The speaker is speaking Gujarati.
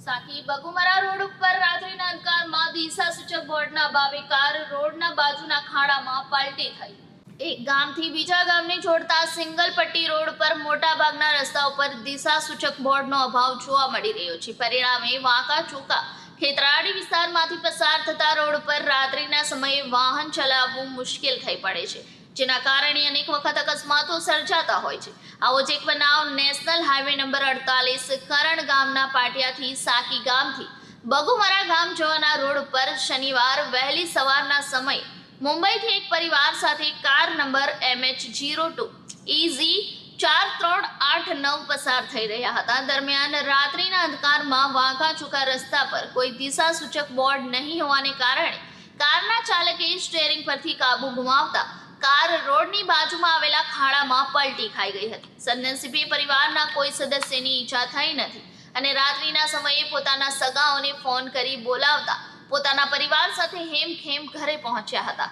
સાકી બગુમરા રોડ ઉપર રાત્રિના અંધકારમાં દિશાસૂચક બોર્ડના અભાવે કાર રોડના બાજુના ખાડામાં પલટી થઈ. એક ગામથી બીજા ગામને જોડતા સિંગલ પટ્ટી રોડ પર મોટા ભાગના રસ્તા ઉપર દિશાસૂચક બોર્ડનો અભાવ જોવા મળી રહ્યો છે. પરિણામે વાંકા ચૂકા ખેતરાડી વિસ્તારમાંથી પસાર થતા રોડ પર રાત્રિના સમયે વાહન ચલાવવું મુશ્કેલ થઈ પડે છે, જેના કારણે અનેક વખત અકસ્માતો સર્જાતા હોય છે. આવો જ એક બનાવ નેશનલ હાઈવે નંબર 48 કરણ ગામના પાટિયાથી સાકી ગામથી બગુમરા ગામ જવાના રોડ પર શનિવાર વહેલી સવારના સમયે મુંબઈથી એક પરિવાર સાથે કાર નંબર MH02 EZ 4389 પસાર થઈ રહ્યા હતા. દરમિયાન રાત્રિના અંધકારમાં વાંકા ચૂકા રસ્તા પર કોઈ દિશાસૂચક બોર્ડ નહીં હોવાને કારણે કારના ચાલકે સ્ટીયરિંગ પરથી કાબુ ગુમાવતા કાર રોડની બાજુમાં આવેલા ખાડામાં પલટી ખાઈ ગઈ હતી. સદનસીબે પરિવારના કોઈ સદસ્યની ઈજા થઈ નથી અને રાત્રિના સમયે પોતાના સગાઓને ફોન કરી બોલાવતા પોતાના પરિવાર સાથે હેમખેમ ઘરે પહોંચ્યા હતા.